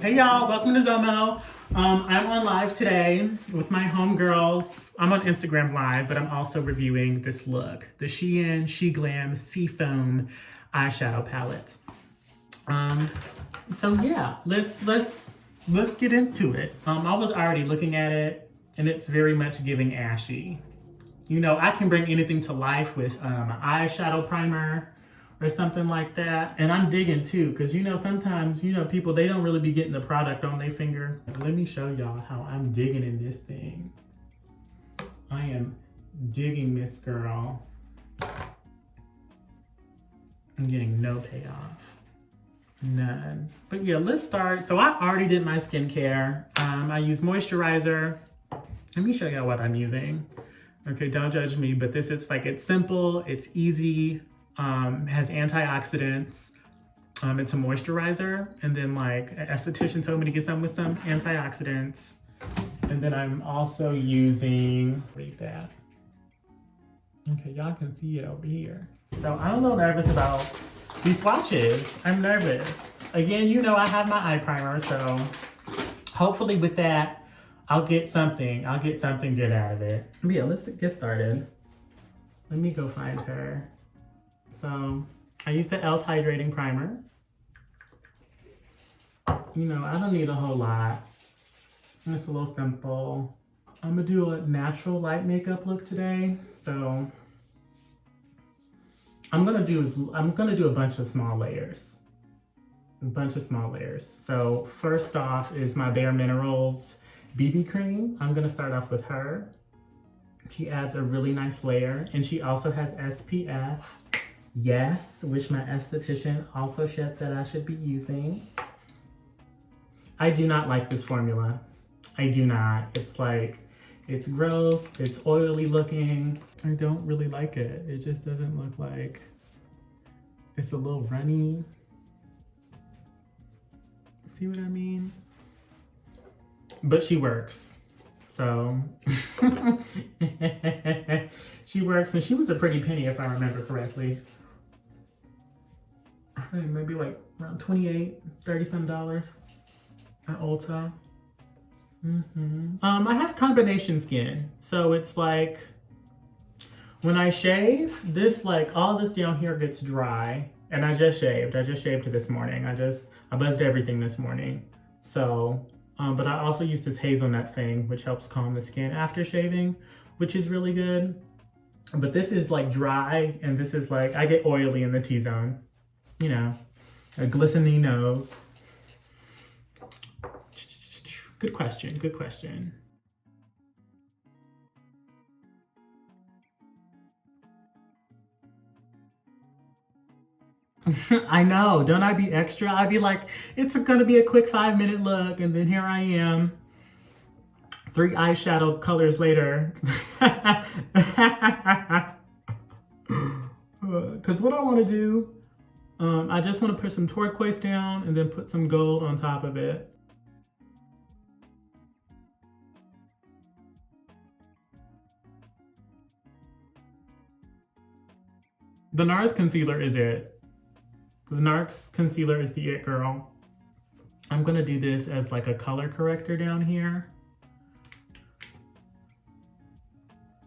Hey y'all, welcome to Zomo. I'm on live today with my homegirls. I'm on Instagram live, but I'm also reviewing this look, the Shein Sheglam Seafoam Eyeshadow Palette. So yeah, let's get into it. I was already looking at it, and it's very much giving ashy. You know, I can bring anything to life with an eyeshadow primer or something like that. And I'm digging too, because you know, sometimes, you know, people, they don't really be getting the product on their finger. Let me show y'all how I'm digging in this thing. I am digging this girl. I'm getting no payoff. None. But yeah, let's start. So I already did my skincare. I use moisturizer. Let me show y'all what I'm using. Okay, don't judge me, but this is like, it's simple, it's easy. Has antioxidants. It's a moisturizer, and then like an esthetician told me to get some with some antioxidants. And then I'm also using, read that. Okay, y'all can see it over here. So I'm a little nervous about these swatches. I'm nervous. Again, you know, I have my eye primer, so hopefully with that, I'll get something good out of it. But yeah, let's get started. Let me go find her. So I used the e.l.f. hydrating primer. You know, I don't need a whole lot. It's a little simple. I'm gonna do a natural light makeup look today. So I'm gonna do a bunch of small layers. So first off is my Bare Minerals BB cream. I'm gonna start off with her. She adds a really nice layer, and she also has SPF. Yes, which my esthetician also said that I should be using. I do not like this formula. I do not. It's like, it's gross, it's oily looking. I don't really like it. It just doesn't look like, it's a little runny. See what I mean? But she works. So, she works, and she was a pretty penny if I remember correctly. I think maybe like around $28, $30 at Ulta. I have combination skin, so it's like when I shave, this like all this down here gets dry, and I just shaved it this morning. I buzzed everything this morning. So, but I also use this hazelnut thing, which helps calm the skin after shaving, which is really good. But this is like dry, and this is like, I get oily in the T-zone. You know, a glistening nose. Good question. I know, don't I be extra? I'd be like, it's gonna be a quick 5-minute look, and then here I am, 3 eyeshadow colors later. Because what I wanna do, I just want to put some turquoise down and then put some gold on top of it. The NARS concealer is it. The NARS concealer is the it girl. I'm going to do this as like a color corrector down here,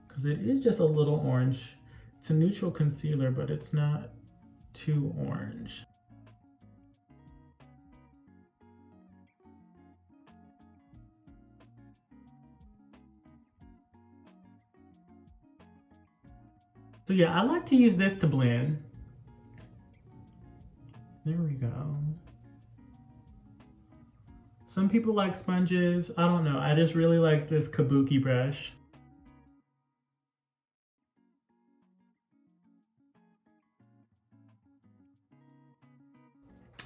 because it is just a little orange. It's a neutral concealer, but it's not too orange. So yeah, I like to use this to blend. There we go. Some people like sponges. I don't know. I just really like this kabuki brush.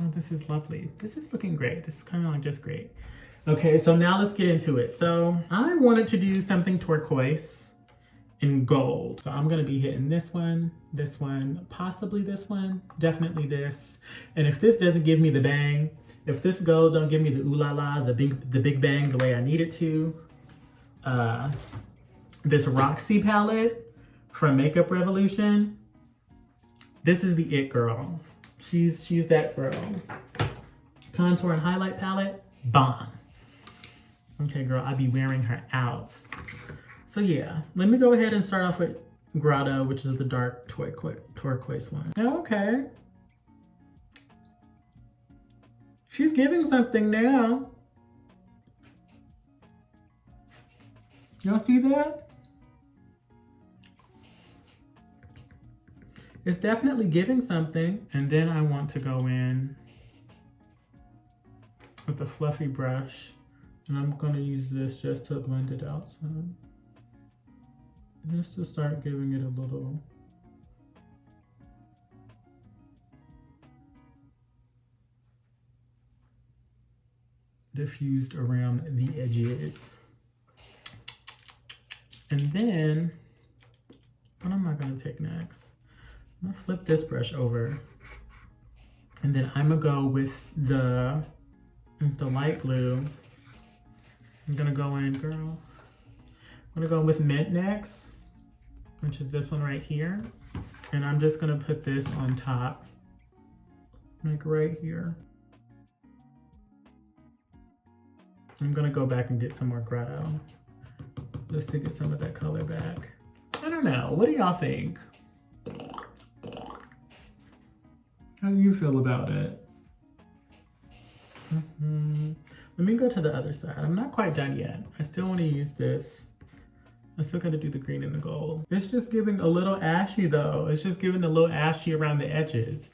Oh, this is lovely. This is looking great. This is kind of like just great. Okay, so now let's get into it. So I wanted to do something turquoise and gold. So I'm gonna be hitting this one, possibly this one, definitely this. And if this doesn't give me the bang, if this gold don't give me the ooh la la, the big bang the way I need it to, this Roxy palette from Makeup Revolution, this is the it girl. She's that girl. Contour and highlight palette. bomb. Okay, girl, I be wearing her out. So yeah, let me go ahead and start off with Grotto, which is the dark turquoise one. Okay. She's giving something now. Y'all see that? It's definitely giving something. And then I want to go in with the fluffy brush. And I'm gonna use this just to blend it out some. Just to start giving it a little. Diffused around the edges. And then, what am I gonna take next? I'm gonna flip this brush over. And then I'm gonna go with the light blue. I'm gonna go in, girl. I'm gonna go with Mint next, which is this one right here. And I'm just gonna put this on top, like right here. I'm gonna go back and get some more Grotto, just to get some of that color back. I don't know, what do y'all think? How do you feel about it? Let me go to the other side. I'm not quite done yet. I still want to use this. I'm still gonna do the green and the gold. It's just giving a little ashy though. It's just giving a little ashy around the edges.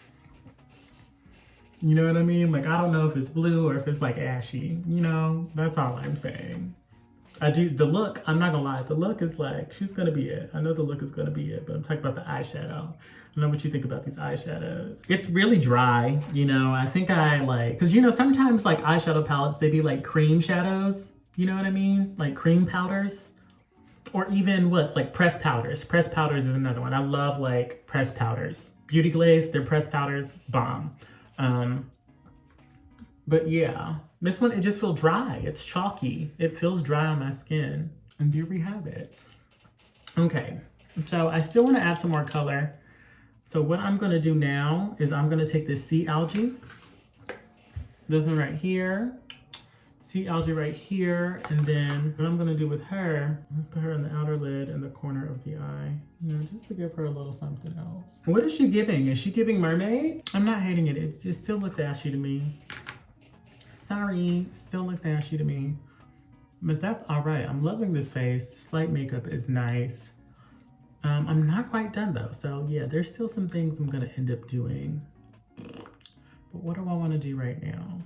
You know what I mean? Like, I don't know if it's blue or if it's like ashy, you know? That's all I'm saying. The look, I'm not gonna lie, the look is like, she's gonna be it. I know the look is gonna be it, but I'm talking about the eyeshadow. I know what you think about these eyeshadows. It's really dry, you know? I think I like, cause you know, sometimes like eyeshadow palettes, they be like cream shadows. You know what I mean? Like cream powders. Or even what's like pressed powders. Pressed powders is another one. I love like pressed powders. Beauty Glaze, their pressed powders, bomb. But yeah, this one, it just feels dry. It's chalky. It feels dry on my skin. And here we have it. Okay, so I still want to add some more color. So what I'm going to do now is I'm going to take this sea algae. This one right here. Sea algae right here. And then what I'm going to do with her, I'm gonna put her in the outer lid and the corner of the eye. You know, just to give her a little something else. What is she giving? Is she giving mermaid? I'm not hating it. It still looks ashy to me. Sorry, still looks ashy to me. But that's all right. I'm loving this face. Slight makeup is nice. I'm not quite done though. So yeah, there's still some things I'm gonna end up doing. But what do I wanna do right now?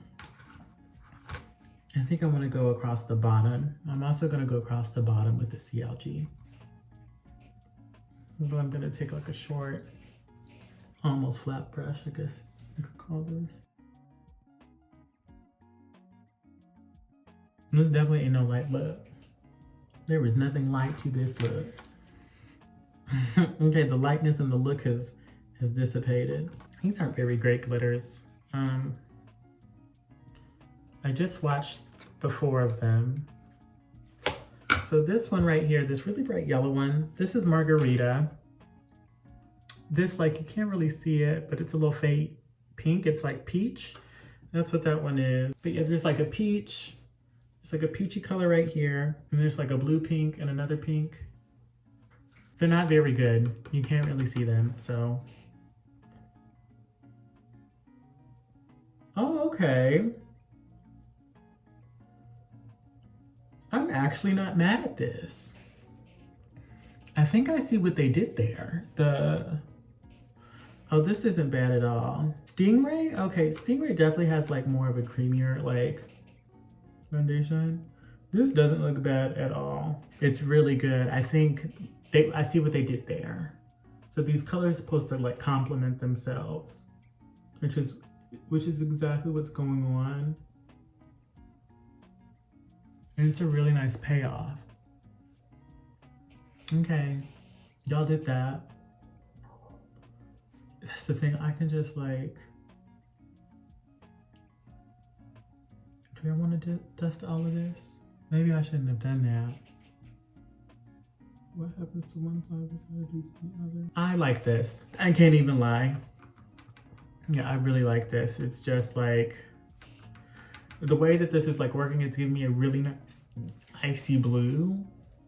I think I wanna go across the bottom. I'm also gonna go across the bottom with the sea algae. But I'm gonna take like a short, almost flat brush, I guess you could call this. This definitely ain't no light look. There is nothing light to this look. Okay, the lightness and the look has dissipated. These aren't very great glitters. I just watched the 4 of them. So this one right here, this really bright yellow one, this is Margarita. This, like, you can't really see it, but it's a little fade pink. It's like peach. That's what that one is. But yeah, there's like a peach. It's like a peachy color right here. And there's like a blue pink and another pink. They're not very good. You can't really see them, so. Oh, okay. I'm actually not mad at this. I think I see what they did there. Oh, this isn't bad at all. Stingray? Okay, Stingray definitely has like more of a creamier like foundation. This doesn't look bad at all. It's really good. I think I see what they did there. So these colors are supposed to like complement themselves, which is exactly what's going on. And it's a really nice payoff. Okay, y'all did that. That's the thing, I can just like, do I want to dust all of this? Maybe I shouldn't have done that. What happens to one side, we gotta do to the other? I like this. I can't even lie. Yeah, I really like this. It's just like, the way that this is like working, it's giving me a really nice icy blue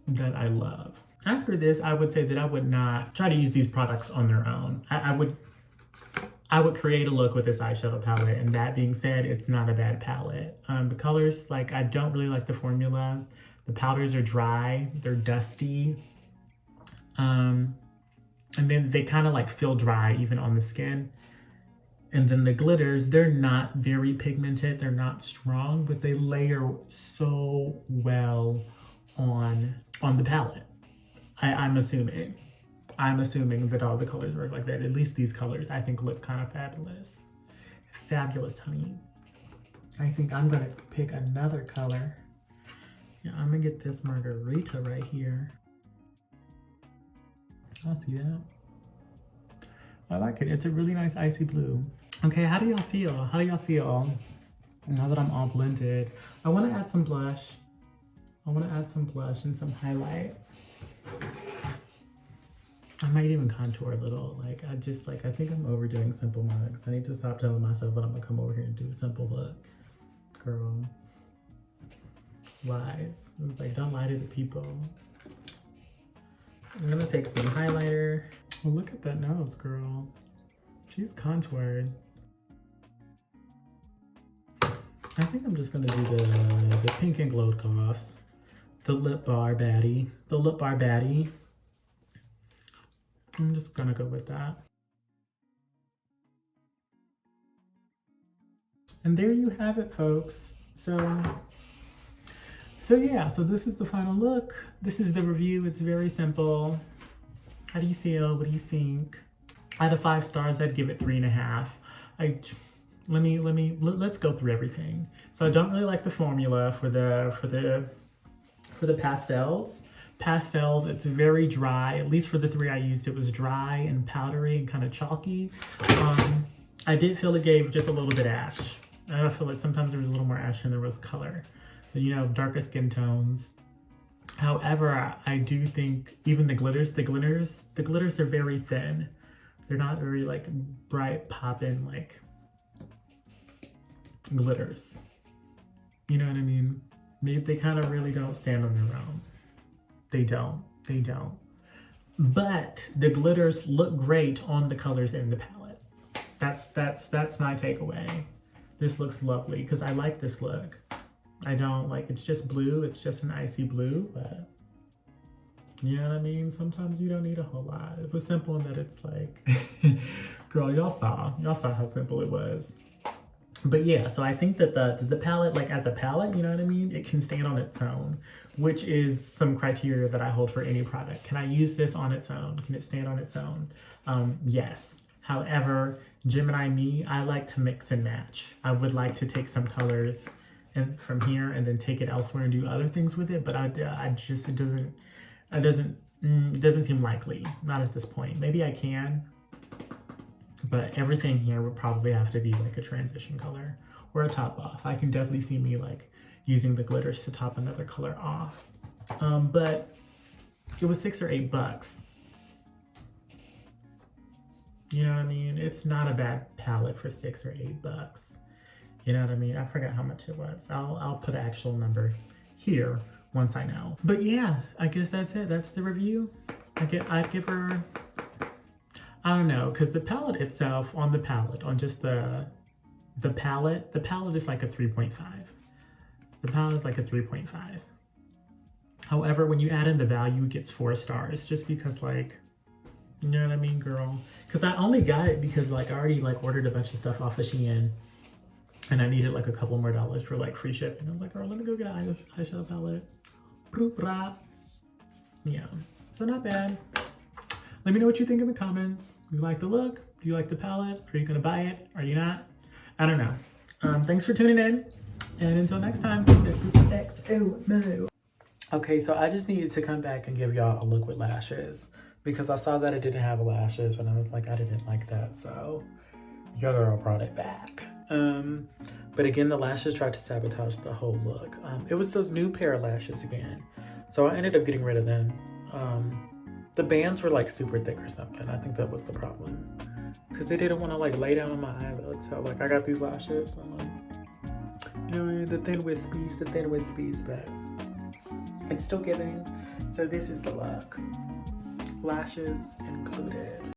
that I love. After this, I would say that I would not try to use these products on their own. I would create a look with this eyeshadow palette, and that being said, it's not a bad palette. The colors, like, I don't really like the formula. The powders are dry, they're dusty. And then they kind of like feel dry even on the skin. And then the glitters, they're not very pigmented, they're not strong, but they layer so well on the palette. I'm assuming that all the colors work like that. At least these colors I think look kind of fabulous. Fabulous, honey. I think I'm gonna pick another color. Yeah, I'm gonna get this margarita right here. I'll see that. I like it. It's a really nice icy blue. Okay, how do y'all feel? How do y'all feel now that I'm all blended? I want to add some blush. I want to add some blush and some highlight. I might even contour a little. Like, I think I'm overdoing simple mugs. I need to stop telling myself that I'm gonna come over here and do a simple look. Girl. Lies. It's like, don't lie to the people. I'm gonna take some highlighter. Oh, look at that nose, girl. She's contoured. I think I'm just gonna do the Pink and Glow Gloss. The Lip Bar Baddie. The Lip Bar Baddie. I'm just gonna go with that. And there you have it, folks. So yeah, so this is the final look. This is the review. It's very simple. How do you feel? What do you think? Out of 5 stars, I'd give it 3.5. Let's go through everything. So I don't really like the formula for the pastels. Pastels, it's very dry. At least for the 3 I used, it was dry and powdery and kind of chalky. I did feel it gave just a little bit ash. I feel like sometimes there was a little more ash than there was color. You know, darker skin tones. However, I do think even the glitters are very thin. They're not very like bright popping like glitters. You know what I mean? They kind of really don't stand on their own. They don't. But the glitters look great on the colors in the palette. That's my takeaway. This looks lovely because I like this look. I don't like, it's just blue. It's just an icy blue, but you know what I mean? Sometimes you don't need a whole lot. It was simple in that it's like, girl, y'all saw how simple it was. But yeah, so I think that the palette, like as a palette, you know what I mean? It can stand on its own, which is some criteria that I hold for any product. Can I use this on its own? Can it stand on its own? Yes. However, Gemini me, I like to mix and match. I would like to take some colors and from here and then take it elsewhere and do other things with it, but it doesn't seem likely. Not at this point. Maybe I can, but everything here would probably have to be like a transition color or a top off. I can definitely see me like using the glitters to top another color off. But it was $6 or $8. You know what I mean? It's not a bad palette for $6 or $8. You know what I mean? I forgot how much it was. I'll put an actual number here once I know. But yeah, I guess that's it. That's the review. I'd give her, I don't know, because the palette itself, on just the palette is like a 3.5. The palette is like a 3.5. However, when you add in the value, it gets 4 stars just because like, you know what I mean, girl? Because I only got it because like I already like ordered a bunch of stuff off of Shein. And I needed like a couple more dollars for like free shipping. I was like, girl, let me go get an eyeshadow palette. Yeah, so not bad. Let me know what you think in the comments. Do you like the look? Do you like the palette? Are you gonna buy it? Are you not? I don't know. Thanks for tuning in. And until next time, this is XO. Okay, so I just needed to come back and give y'all a look with lashes because I saw that it didn't have lashes and I was like, I didn't like that. So your girl brought it back. But again, the lashes tried to sabotage the whole look. It was those new pair of lashes again. So I ended up getting rid of them. The bands were like super thick or something. I think that was the problem. Because they didn't want to like lay down on my eyelids. So like I got these lashes. You know, the thin wispies, but it's still giving. So this is the look. Lashes included.